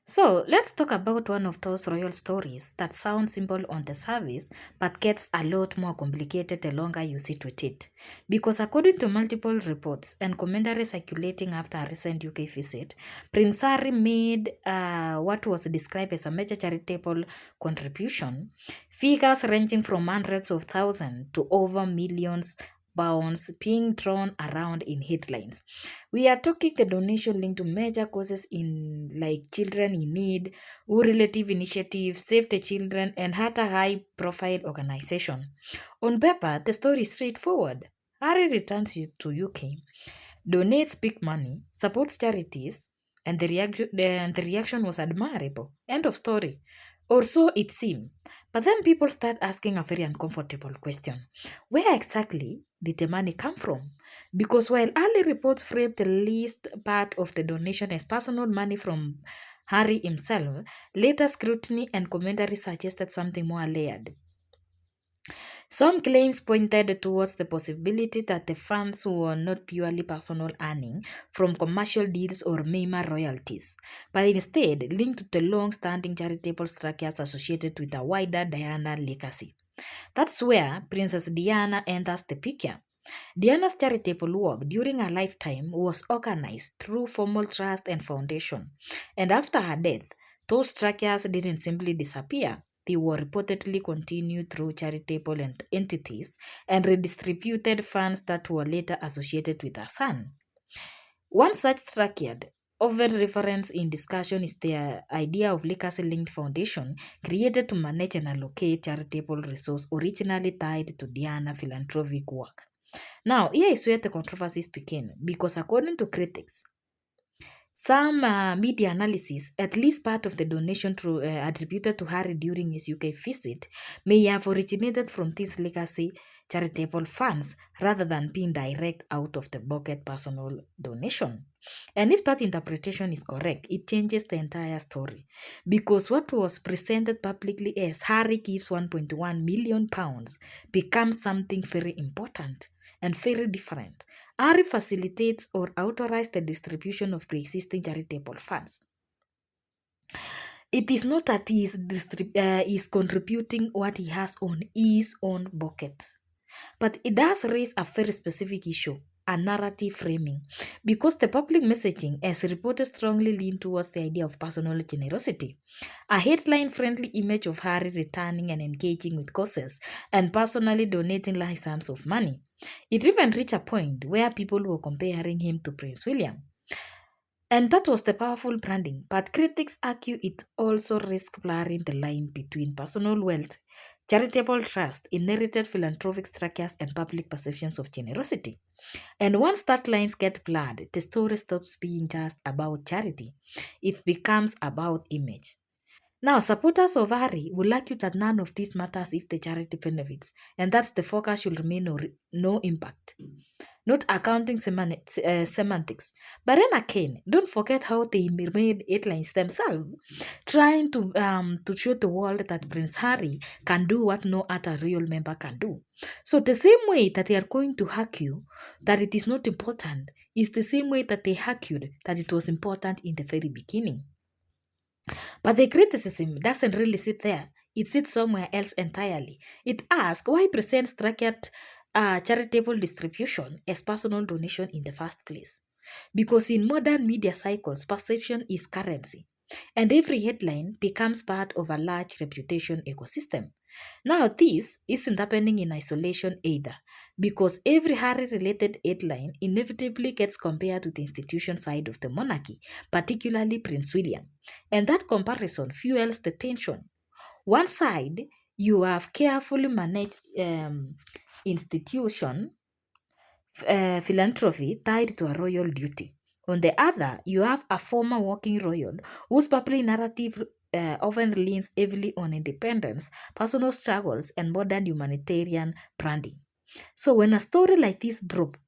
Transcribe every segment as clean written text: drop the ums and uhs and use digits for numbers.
So let's talk about one of those royal stories that sounds simple on the surface but gets a lot more complicated the longer you sit with it. Because according to multiple reports and commentaries circulating after a recent UK visit, Prince Harry made what was described as a major charitable contribution, figures ranging from hundreds of thousands to over millions pounds being thrown around in headlines. We are talking the donation linked to major causes in like children in need, who relative initiatives, Save the Children, and other high-profile organization. On paper, the story is straightforward. Harry returns to UK, donates big money, supports charities, and the reaction was admirable. End of story. Or so it seemed. But then people start asking a very uncomfortable question. Where exactly did the money come from? Because while early reports framed the least part of the donation as personal money from Harry himself, later scrutiny and commentary suggested something more layered. Some claims pointed towards the possibility that the funds were not purely personal earning from commercial deals or Maimar royalties, but instead linked to the long-standing charitable structures associated with the wider Diana legacy. That's where Princess Diana enters the picture. Diana's charitable work during her lifetime was organized through formal trust and foundation, and after her death, those structures didn't simply disappear. They were reportedly continued through charitable entities and redistributed funds that were later associated with her son. One such structure, often referenced in discussion, is the idea of legacy-linked foundation created to manage and allocate charitable resources originally tied to Diana philanthropic work. Now, here is where the controversies begin because, according to critics, some media analysis, at least part of the donation attributed to Harry during his UK visit, may have originated from these legacy charitable funds rather than being direct out of the bucket personal donation. And if that interpretation is correct, it changes the entire story. Because what was presented publicly as Harry gives £1.1 million becomes something very important and very different. Harry facilitates or authorizes the distribution of pre-existing charitable funds. It is not that he is contributing what he has on his own bucket. But it does raise a very specific issue, a narrative framing, because the public messaging, as reported, strongly lean towards the idea of personal generosity. A headline friendly image of Harry returning and engaging with causes and personally donating large sums of money. It even reached a point where people were comparing him to Prince William. And that was the powerful branding. But critics argue it also risks blurring the line between personal wealth, charitable trust, inherited philanthropic structures, and public perceptions of generosity. And once that lines get blurred, the story stops being just about charity. It becomes about image. Now, supporters of Harry will argue that none of this matters if the charity benefits, and that's the focus should remain no impact, not accounting semantics. But then again, don't forget how they made headlines themselves, trying to show the world that Prince Harry can do what no other royal member can do. So the same way that they are going to argue that it is not important is the same way that they argued that it was important in the very beginning. But the criticism doesn't really sit there. It sits somewhere else entirely. It asks why present structured charitable distribution as personal donation in the first place. Because in modern media cycles, perception is currency, and every headline becomes part of a large reputation ecosystem. Now, this isn't happening in isolation either, because every Harry related headline inevitably gets compared to the institution side of the monarchy, particularly Prince William. And that comparison fuels the tension. One side, you have carefully managed institution philanthropy tied to a royal duty. On the other, you have a former working royal whose public narrative often leans heavily on independence, personal struggles, and modern humanitarian branding. So, when a story like this drops,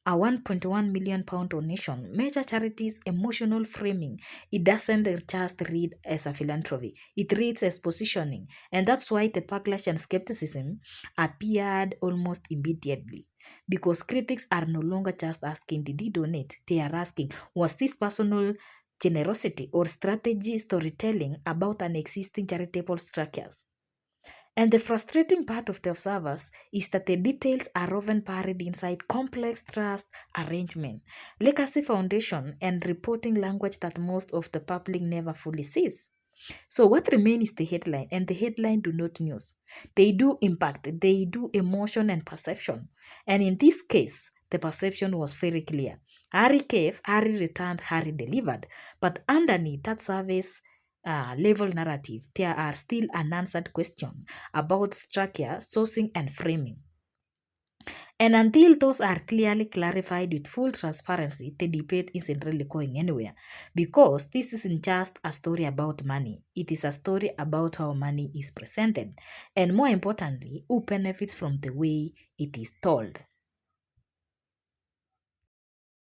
a £1.1 million donation, major charities, emotional framing, it doesn't just read as a philanthropy, it reads as positioning. And that's why the backlash and skepticism appeared almost immediately. Because critics are no longer just asking, did he donate? They are asking, was this personal? generosity, or strategy storytelling about an existing charitable structures. And the frustrating part of the observers is that the details are often buried inside complex trust arrangement, legacy foundation, and reporting language that most of the public never fully sees. So what remains is the headline, and the headline do not news. They do impact, they do emotion and perception. And in this case, the perception was very clear. Harry gave, Harry returned, Harry delivered. But underneath that surface level narrative, there are still unanswered questions about structure, sourcing, and framing. And until those are clearly clarified with full transparency, the debate isn't really going anywhere. Because this isn't just a story about money, it is a story about how money is presented. And more importantly, who benefits from the way it is told.